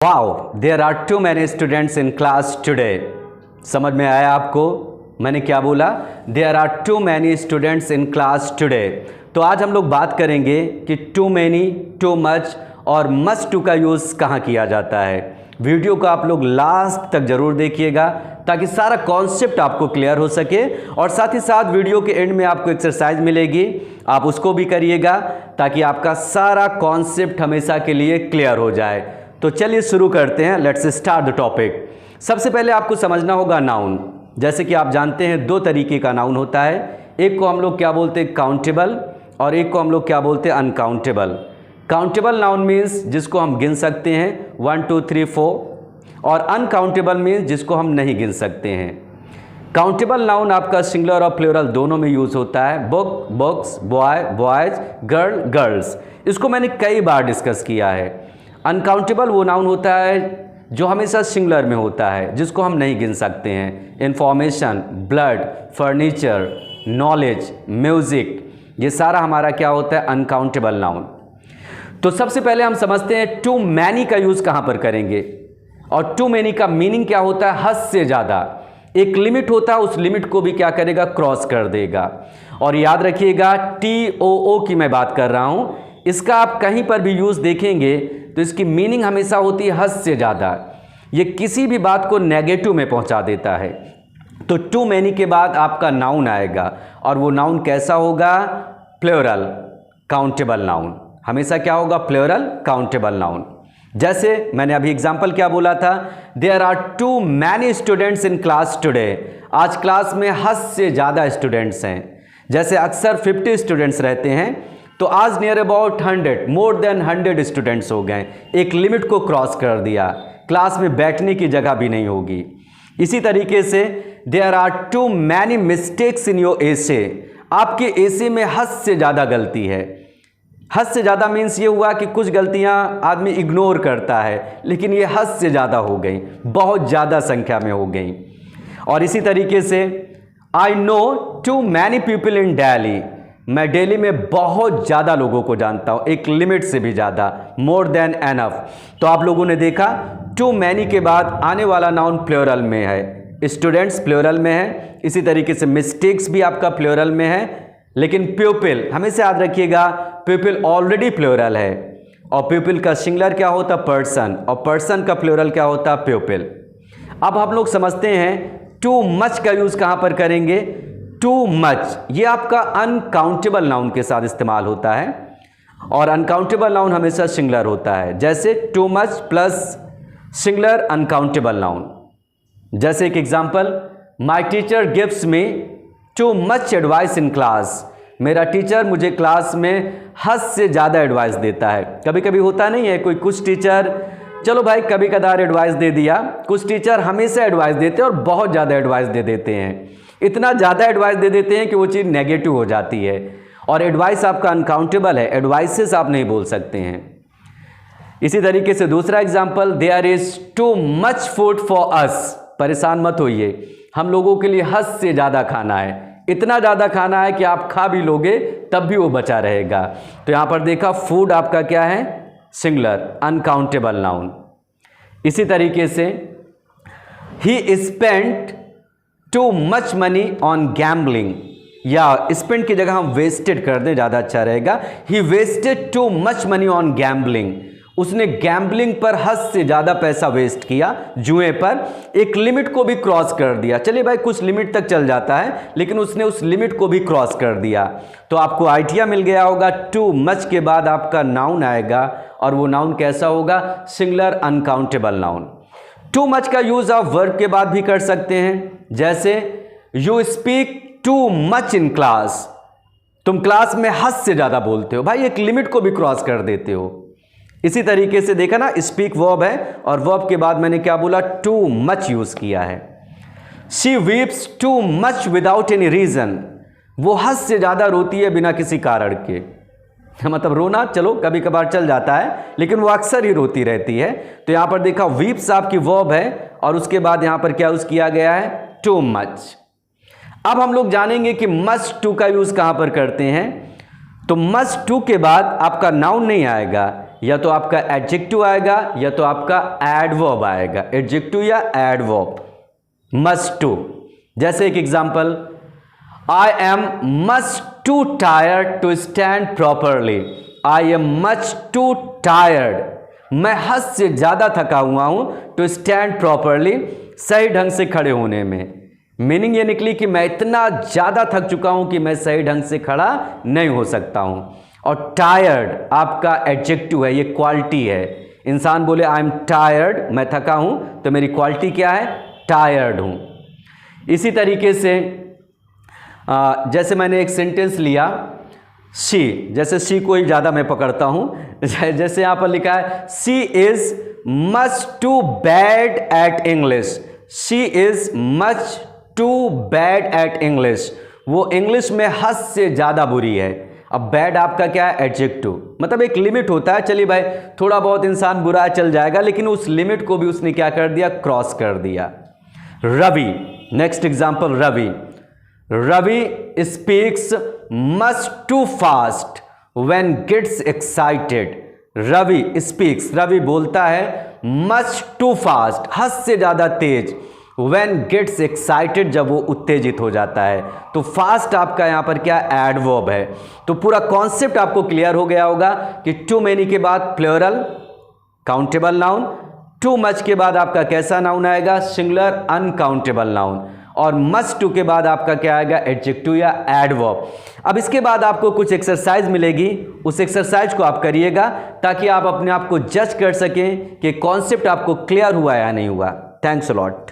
Wow, there are too many students in class today. समझ में आया आपको मैंने क्या बोला? There are too many students in class today. तो आज हम लोग बात करेंगे कि टू मैनी, टू मच और मस्ट टू का यूज़ कहाँ किया जाता है। वीडियो को आप लोग लास्ट तक जरूर देखिएगा ताकि सारा कॉन्सेप्ट आपको क्लियर हो सके, और साथ ही साथ वीडियो के एंड में आपको एक्सरसाइज मिलेगी, आप उसको भी करिएगा ताकि आपका सारा कॉन्सेप्ट हमेशा के लिए क्लियर हो जाए। तो चलिए शुरू करते हैं, लेट्स स्टार्ट द टॉपिक। सबसे पहले आपको समझना होगा नाउन। जैसे कि आप जानते हैं दो तरीके का नाउन होता है, एक को हम लोग क्या बोलते हैं काउंटेबल, और एक को हम लोग क्या बोलते हैं अनकाउंटेबल। काउंटेबल नाउन मीन्स जिसको हम गिन सकते हैं 1 2 3 4, और अनकाउंटेबल मीन्स जिसको हम नहीं गिन सकते हैं। काउंटेबल नाउन आपका सिंगुलर और प्लूरल दोनों में यूज होता है। Book books, boy boys, girl girls. इसको मैंने कई बार डिस्कस किया है। अनकाउंटेबल वो नाउन होता है जो हमेशा सिंगुलर में होता है, जिसको हम नहीं गिन सकते हैं। Information, blood, furniture, knowledge, music, ये सारा हमारा क्या होता है अनकाउंटेबल नाउन। तो सबसे पहले हम समझते हैं टू मैनी का यूज कहां पर करेंगे, और टू मैनी का मीनिंग क्या होता है? हद से ज्यादा। एक लिमिट होता है, उस लिमिट को भी क्या करेगा? क्रॉस कर देगा। और याद रखिएगा TOO की मैं बात कर रहा हूं, इसका आप कहीं पर भी यूज देखेंगे तो इसकी मीनिंग हमेशा होती है हद से ज़्यादा। ये किसी भी बात को नेगेटिव में पहुंचा देता है। तो टू मैनी के बाद आपका नाउन आएगा, और वो नाउन कैसा होगा? Plural countable noun. हमेशा क्या होगा? Plural countable noun. जैसे मैंने अभी एग्जाम्पल क्या बोला था? There are too many students in class today. आज क्लास में हद से ज़्यादा स्टूडेंट्स हैं। जैसे अक्सर 50 स्टूडेंट्स रहते हैं, तो आज near about 100, more than 100 students हो गए। एक लिमिट को क्रॉस कर दिया, क्लास में बैठने की जगह भी नहीं होगी। इसी तरीके से there are too many mistakes in your essay. आपके एसे में हद से ज़्यादा गलती है। हद से ज़्यादा मीन्स ये हुआ कि कुछ गलतियां आदमी इग्नोर करता है, लेकिन ये हद से ज़्यादा हो गई, बहुत ज़्यादा संख्या में हो गई। और इसी तरीके से I know too many people in Delhi. मैं दिल्ली में बहुत ज़्यादा लोगों को जानता हूँ, एक लिमिट से भी ज़्यादा, मोर देन एनफ। तो आप लोगों ने देखा टू मैनी के बाद आने वाला नाउन प्लूरल में है। स्टूडेंट्स प्लूरल में है, इसी तरीके से मिस्टेक्स भी आपका प्लूरल में है, लेकिन पीपल हमेशा याद रखिएगा पीपल ऑलरेडी प्लूरल है। और पीपल का सिंगुलर क्या होता? पर्सन, और पर्सन का प्लूरल क्या होता? पीपल। अब हम लोग समझते हैं टू मच का यूज़ कहाँ पर करेंगे? टू मच ये आपका अनकाउंटेबल नाउन के साथ इस्तेमाल होता है, और अनकाउंटेबल नाउन हमेशा सिंगुलर होता है। जैसे too much plus singular uncountable noun. जैसे एक example, my teacher gives me too much advice in class. मेरा टीचर मुझे क्लास में हद से ज़्यादा एडवाइस देता है। कभी कभी होता नहीं है, कोई कुछ टीचर चलो भाई कभी कदार एडवाइस दे दिया, कुछ टीचर हमेशा एडवाइस देते हैं और बहुत ज़्यादा एडवाइस दे देते हैं। इतना ज़्यादा एडवाइस दे देते हैं कि वो चीज़ नेगेटिव हो जाती है, और एडवाइस आपका अनकाउंटेबल है, एडवाइसेस आप नहीं बोल सकते हैं। इसी तरीके से दूसरा example, there is too much food for us. परेशान मत होइए, हम लोगों के लिए हद से ज़्यादा खाना है। इतना ज़्यादा खाना है कि आप खा भी लोगे तब भी वो बचा रहेगा। तो यहाँ पर देखा फूड आपका क्या है? Singular uncountable noun. इसी तरीके से he spent too much money on gambling, या स्पेंड की जगह हम वेस्टेड कर दें ज़्यादा अच्छा रहेगा। He wasted too much money on gambling. उसने गैम्बलिंग पर हद से ज़्यादा पैसा वेस्ट किया, जुए पर। एक लिमिट को भी क्रॉस कर दिया। चलिए भाई कुछ लिमिट तक चल जाता है, लेकिन उसने उस लिमिट को भी क्रॉस कर दिया। तो आपको आइडिया मिल गया होगा टू मच के बाद आपका नाउन आएगा, और वो नाउन कैसा होगा? Singular uncountable noun. Too much का यूज आप वर्ब के बाद भी कर सकते हैं। जैसे you speak too much in class. तुम क्लास में हद से ज्यादा बोलते हो। भाई एक लिमिट को भी क्रॉस कर देते हो। इसी तरीके से देखा ना, स्पीक वर्ब है, और वर्ब के बाद मैंने क्या बोला? टू मच यूज किया है। She weeps too much without any reason. वो हद से ज्यादा रोती है बिना किसी कारण के। मतलब रोना चलो कभी कभार चल जाता है, लेकिन वो अक्सर ही रोती रहती है। तो यहां पर देखा वीप्स आपकी वर्ब है, और उसके बाद यहां पर क्या यूज किया गया है? Too much. अब हम लोग जानेंगे कि मस्ट टू का यूज कहां पर करते हैं। तो मस्ट टू के बाद आपका नाउन नहीं आएगा, या तो आपका एडजेक्टिव आएगा या तो आपका एडवर्ब आएगा, एडजेक्टिव या एडवर्ब। मच टू, जैसे एक example, I am much too tired to stand properly. I am much too tired, मैं हद से ज्यादा थका हुआ हूं, टू स्टैंड प्रॉपरली, सही ढंग से खड़े होने में। मीनिंग ये निकली कि मैं इतना ज्यादा थक चुका हूं कि मैं सही ढंग से खड़ा नहीं हो सकता हूं। और टायर्ड आपका एडजेक्टिव है, ये क्वालिटी है। इंसान बोले आई एम टायर्ड, मैं थका हूं, तो मेरी क्वालिटी क्या है? टायर्ड हूं। इसी तरीके से जैसे मैंने एक सेंटेंस लिया, शी, जैसे शी को ही ज़्यादा मैं पकड़ता हूँ। जैसे यहाँ पर लिखा है she is much too bad at English. She is much too bad at English, वो इंग्लिश में हद से ज़्यादा बुरी है। अब बैड आपका क्या है? एडजेक्टिव। मतलब एक लिमिट होता है, चलिए भाई थोड़ा बहुत इंसान बुरा चल जाएगा, लेकिन उस लिमिट को भी उसने क्या कर दिया? क्रॉस कर दिया। Ravi, next example, Ravi. Ravi speaks much too fast when gets excited. Ravi speaks, Ravi बोलता है, मच टू फास्ट, हद से ज़्यादा तेज, व्हेन गेट्स एक्साइटेड, जब वो उत्तेजित हो जाता है। तो फास्ट आपका यहाँ पर क्या? एडवर्ब है। तो पूरा कॉन्सेप्ट आपको क्लियर हो गया होगा कि टू मेनी के बाद plural countable noun, too much के बाद आपका कैसा नाउन आएगा? सिंगुलर अनकाउंटेबल नाउन, और मच टू के बाद आपका क्या आएगा? एडजेक्टिव या एडवर्ब। अब इसके बाद आपको कुछ एक्सरसाइज मिलेगी, उस एक्सरसाइज को आप करिएगा ताकि आप अपने आप को जज कर सकें कि कॉन्सेप्ट आपको क्लियर हुआ या नहीं हुआ। Thanks a lot.